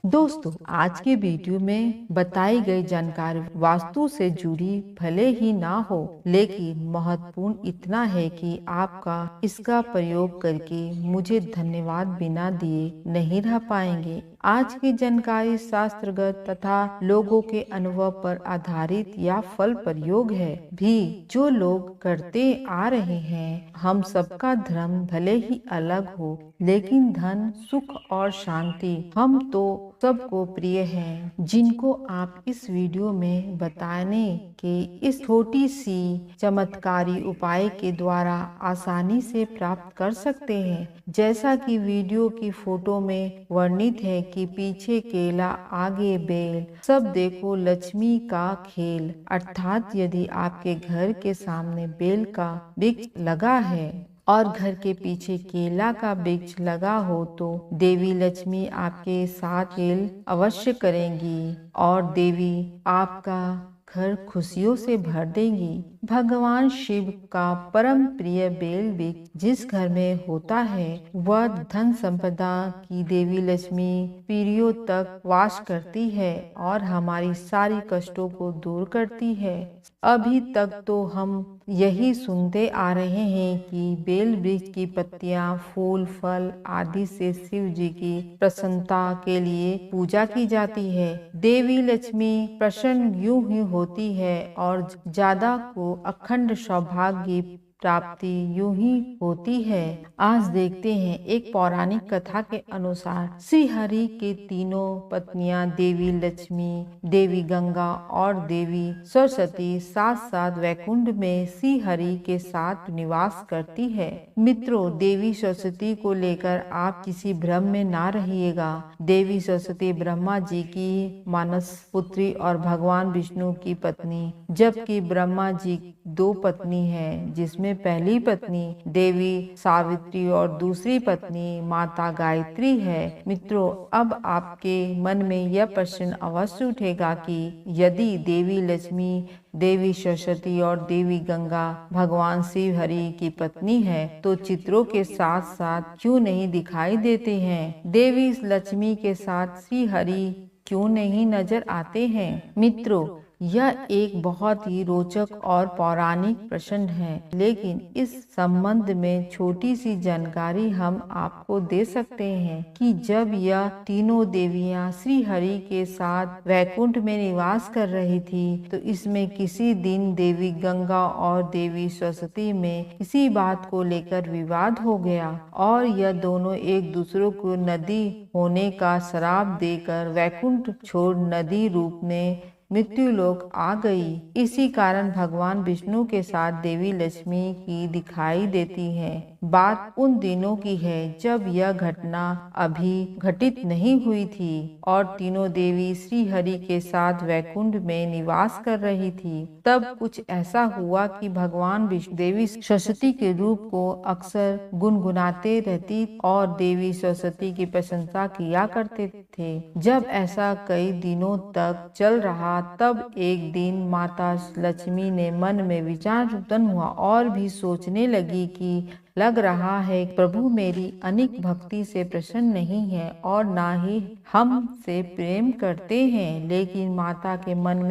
दोस्तों, आज के वीडियो में बताई गई जानकारी वास्तु से जुड़ी भले ही ना हो, लेकिन महत्वपूर्ण इतना है कि आपका इसका प्रयोग करके मुझे धन्यवाद बिना दिए नहीं रह पाएंगे। आज की जानकारी शास्त्रगत तथा लोगों के अनुभव पर आधारित या फल प्रयोग है भी जो लोग करते आ रहे हैं। हम सबका धर्म भले ही अलग हो, लेकिन धन, सुख और शांति हम तो सबको प्रिय हैं, जिनको आप इस वीडियो में बताने के इस छोटी सी चमत्कारी उपाय के द्वारा आसानी से प्राप्त कर सकते हैं। जैसा कि वीडियो की फोटो में वर्णित है कि पीछे केला, आगे बेल, सब देखो लक्ष्मी का खेल। अर्थात यदि आपके घर के सामने बेल का वृक्ष लगा है और घर के पीछे केला का वृक्ष लगा हो तो देवी लक्ष्मी आपके साथ खेल अवश्य करेंगी और देवी आपका घर खुशियों से भर देंगी। भगवान शिव का परम प्रिय बेल वृक्ष जिस घर में होता है वह धन संपदा की देवी लक्ष्मी पीढ़ियों तक वास करती है और हमारी सारी कष्टों को दूर करती है। अभी तक तो हम यही सुनते आ रहे हैं कि बेल वृक्ष की पत्तियां, फूल, फल आदि से शिव जी की प्रसन्नता के लिए पूजा की जाती है। देवी लक्ष्मी प्रसन्न यूं ही होती है और ज्यादा को अखंड सौभाग्य प्राप्ति यूं ही होती है। आज देखते हैं एक पौराणिक कथा के अनुसार श्री हरि के तीनों पत्नियां देवी लक्ष्मी, देवी गंगा और देवी सरस्वती साथ साथ वैकुंठ में श्री हरि के साथ निवास करती है। मित्रों, देवी सरस्वती को लेकर आप किसी भ्रम में ना रहिएगा। देवी सरस्वती ब्रह्मा जी की मानस पुत्री और भगवान विष्णु की पत्नी, जबकि ब्रह्मा जी दो पत्नी है, जिसमें पहली पत्नी देवी सावित्री और दूसरी पत्नी माता गायत्री है। मित्रों, अब आपके मन में यह प्रश्न अवश्य उठेगा कि यदि देवी लक्ष्मी, देवी सरस्वती और देवी गंगा भगवान शिव हरि की पत्नी है तो चित्रों के साथ साथ क्यों नहीं दिखाई देते हैं? देवी लक्ष्मी के साथ श्री हरि क्यों नहीं नजर आते हैं? मित्रों, यह एक बहुत ही रोचक और पौराणिक प्रश्न है, लेकिन इस संबंध में छोटी सी जानकारी हम आपको दे सकते हैं कि जब यह तीनों देवियां श्री हरि के साथ वैकुंठ में निवास कर रही थी तो इसमें किसी दिन देवी गंगा और देवी सरस्वती में इसी बात को लेकर विवाद हो गया और यह दोनों एक दूसरे को नदी होने का श्राप देकर वैकुंठ छोड़ नदी रूप में मृत्यु लोक आ गई। इसी कारण भगवान विष्णु के साथ देवी लक्ष्मी की दिखाई देती है। बात उन दिनों की है जब यह घटना अभी घटित नहीं हुई थी और तीनों देवी श्री हरि के साथ वैकुंठ में निवास कर रही थी। तब कुछ ऐसा हुआ कि भगवान विष्णु देवी सरस्वती के रूप को अक्सर गुनगुनाते रहती और देवी सरस्वती की प्रशंसा किया करते थे। जब ऐसा कई दिनों तक चल रहा तब एक दिन माता लक्ष्मी ने मन में विचार उत्पन्न हुआ और भी सोचने लगी कि लग रहा है प्रभु मेरी अनिक भक्ति से प्रसन्न नहीं है और ना ही हमसे प्रेम करते हैं। लेकिन माता के मन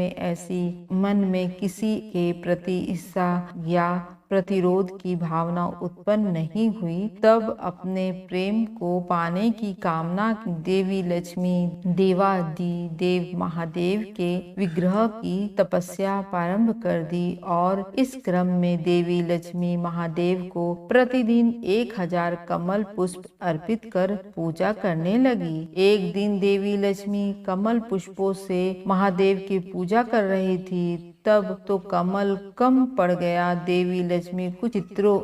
में किसी के प्रति ईर्ष्या या प्रतिरोध की भावना उत्पन्न नहीं हुई। तब अपने प्रेम को पाने की कामना देवी लक्ष्मी देवादि देव महादेव के विग्रह की तपस्या प्रारंभ कर दी और इस क्रम में देवी लक्ष्मी महादेव को प्रतिदिन 1000 कमल पुष्प अर्पित कर पूजा करने लगी। एक दिन देवी लक्ष्मी कमल पुष्पों से महादेव की पूजा कर रही थी, तब तो कमल कम पड़ गया। देवी लक्ष्मी कुछ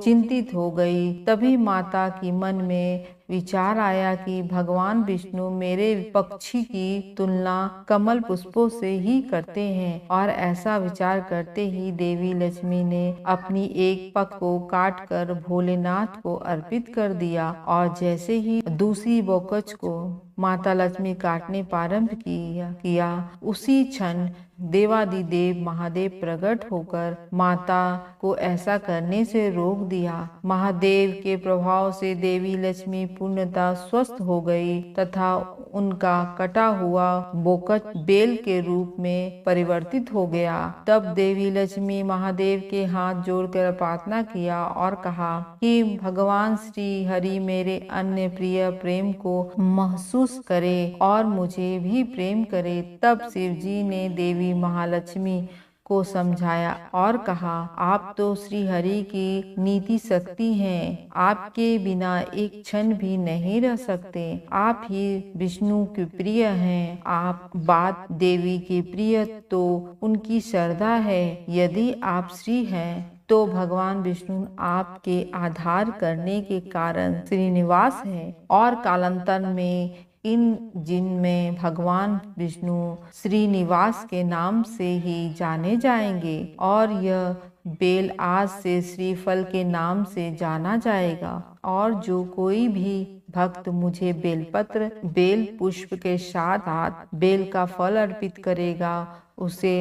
चिंतित हो गई। तभी माता की मन में विचार आया कि भगवान विष्णु मेरे पक्षी की तुलना कमल पुष्पों से ही करते हैं और ऐसा विचार करते ही देवी लक्ष्मी ने अपनी एक पख को काट कर भोलेनाथ को अर्पित कर दिया और जैसे ही दूसरी बोकच को माता लक्ष्मी काटने प्रारंभ किया उसी क्षण देवादिदेव महादेव प्रकट होकर माता को ऐसा करने से रोक दिया। महादेव के प्रभाव से देवी लक्ष्मी पूर्णतः स्वस्थ हो गई तथा उनका कटा हुआ बोकच बेल के रूप में परिवर्तित हो गया। तब देवी लक्ष्मी महादेव के हाथ जोड़कर प्रार्थना किया और कहा कि भगवान श्री हरि मेरे अन्य प्रिय प्रेम को महसूस करे और मुझे भी प्रेम करे। तब शिव जी ने देवी महालक्ष्मी को समझाया और कहा, आप तो श्री हरि की नीति शक्ति हैं, आपके बिना एक क्षण भी नहीं रह सकते। आप ही विष्णु के प्रिय हैं। आप बात देवी के प्रिय तो उनकी श्रद्धा है। यदि आप श्री हैं तो भगवान विष्णु आपके आधार करने के कारण श्रीनिवास है और कालांतर में इन जिनमें भगवान विष्णु श्रीनिवास के नाम से ही जाने जाएंगे और यह बेल आज से श्रीफल के नाम से जाना जाएगा। और जो कोई भी भक्त मुझे बेलपत्र बेल पुष्प के साथ साथ बेल का फल अर्पित करेगा उसे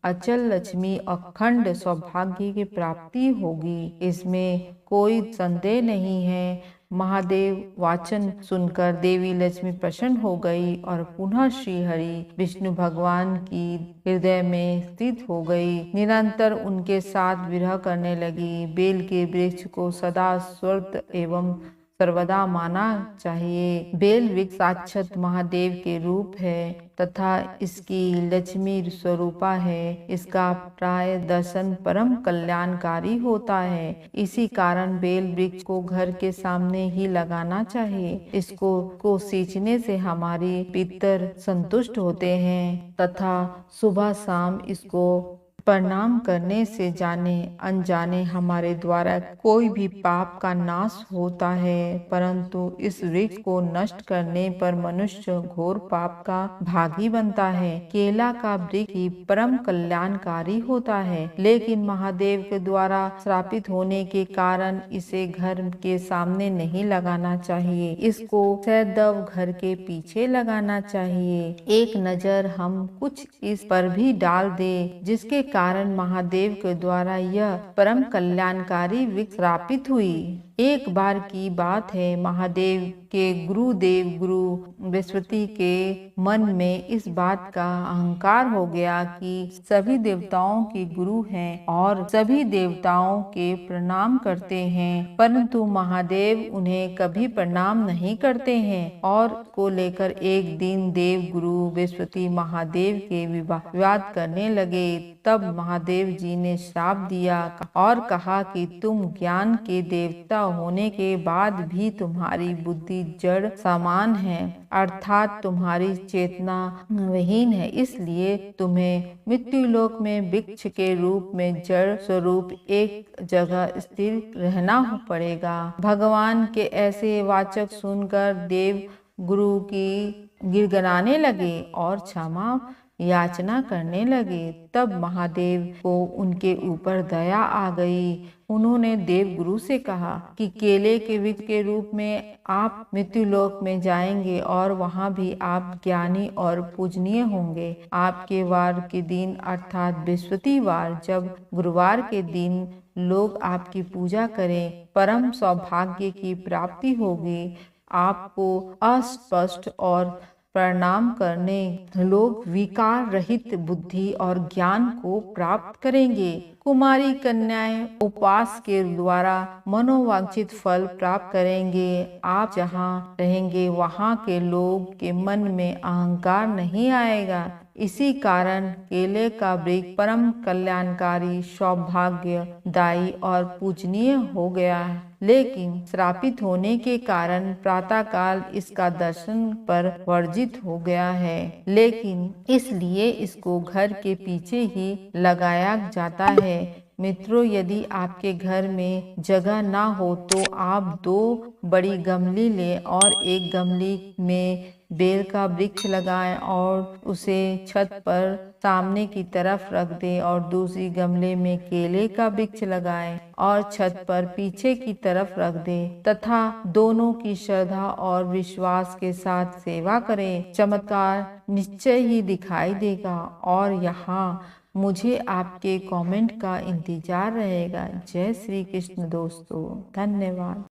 अचल लक्ष्मी अखंड सौभाग्य की प्राप्ति होगी, इसमें कोई संदेह नहीं है। महादेव वाचन सुनकर देवी लक्ष्मी प्रसन्न हो गई और पुनः श्री हरि विष्णु भगवान की हृदय में स्थित हो गई। निरंतर उनके साथ विरह करने लगी। बेल के वृक्ष को सदा स्वर्ग एवं सर्वदा माना चाहिए। बेल वृक्ष साक्षात महादेव के रूप है तथा इसकी लक्ष्मी स्वरूपा है। इसका प्राय दर्शन परम कल्याणकारी होता है। इसी कारण बेल वृक्ष को घर के सामने ही लगाना चाहिए। इसको सींचने से हमारी पितर संतुष्ट होते हैं तथा सुबह शाम इसको प्रणाम करने से जाने अनजाने हमारे द्वारा कोई भी पाप का नाश होता है, परंतु इस वृक्ष को नष्ट करने पर मनुष्य घोर पाप का भागी बनता है। केला का वृक्ष ही परम कल्याणकारी होता है, लेकिन महादेव के द्वारा श्रापित होने के कारण इसे घर के सामने नहीं लगाना चाहिए। इसको सदैव घर के पीछे लगाना चाहिए। एक नजर हम कुछ इस पर भी डाल दे जिसके कारण महादेव के द्वारा यह परम कल्याणकारी वृक्ष श्रापित हुई। एक बार की बात है, महादेव के गुरुदेव गुरु बृहस्पति के मन में इस बात का अहंकार हो गया कि सभी देवताओं के गुरु हैं और सभी देवताओं के प्रणाम करते हैं, परंतु महादेव उन्हें कभी प्रणाम नहीं करते हैं। और को लेकर एक दिन देव गुरु बृहस्पति महादेव के विवाद करने लगे। तब महादेव जी ने श्राप दिया और कहा कि तुम ज्ञान के देवता होने के बाद भी तुम्हारी बुद्धि जड़ समान है, अर्थात तुम्हारी चेतना विहीन है, इसलिए तुम्हें मृत्युलोक में वृक्ष के रूप में जड़ स्वरूप एक जगह स्थिर रहना पड़ेगा। भगवान के ऐसे वाचक सुनकर देव गुरु की गिड़गिड़ाने लगे और क्षमा याचना करने लगे। तब महादेव को उनके ऊपर दया आ गई। उन्होंने देव गुरु से कहा कि केले के वृक्ष के रूप में आप मृत्युलोक में जाएंगे और वहां भी आप ज्ञानी और पूजनीय होंगे। आपके वार के दिन अर्थात बृहस्पतिवार जब गुरुवार के दिन लोग आपकी पूजा करें, परम सौभाग्य की प्राप्ति होगी। आपको अस्पष्ट और प्रणाम करने लोग विकार रहित बुद्धि और ज्ञान को प्राप्त करेंगे। कुमारी कन्याएं उपवास के द्वारा मनोवांछित फल प्राप्त करेंगे। आप जहाँ रहेंगे वहाँ के लोग के मन में अहंकार नहीं आएगा। इसी कारण केले का वृक्ष परम कल्याणकारी, सौभाग्यदायी और पूजनीय हो गया है, लेकिन श्रापित होने के कारण प्रातःकाल इसका दर्शन पर वर्जित हो गया है। लेकिन इसलिए इसको घर के पीछे ही लगाया जाता है। मित्रों, यदि आपके घर में जगह ना हो तो आप 2 बड़ी गमली लें और एक गमली में बेल का वृक्ष लगाएं और उसे छत पर सामने की तरफ रख दें और दूसरी गमले में केले का वृक्ष लगाएं और छत पर पीछे की तरफ रख दें तथा दोनों की श्रद्धा और विश्वास के साथ सेवा करें। चमत्कार निश्चय ही दिखाई देगा। और यहाँ मुझे आपके कमेंट का इंतजार रहेगा। जय श्री कृष्ण दोस्तों, धन्यवाद।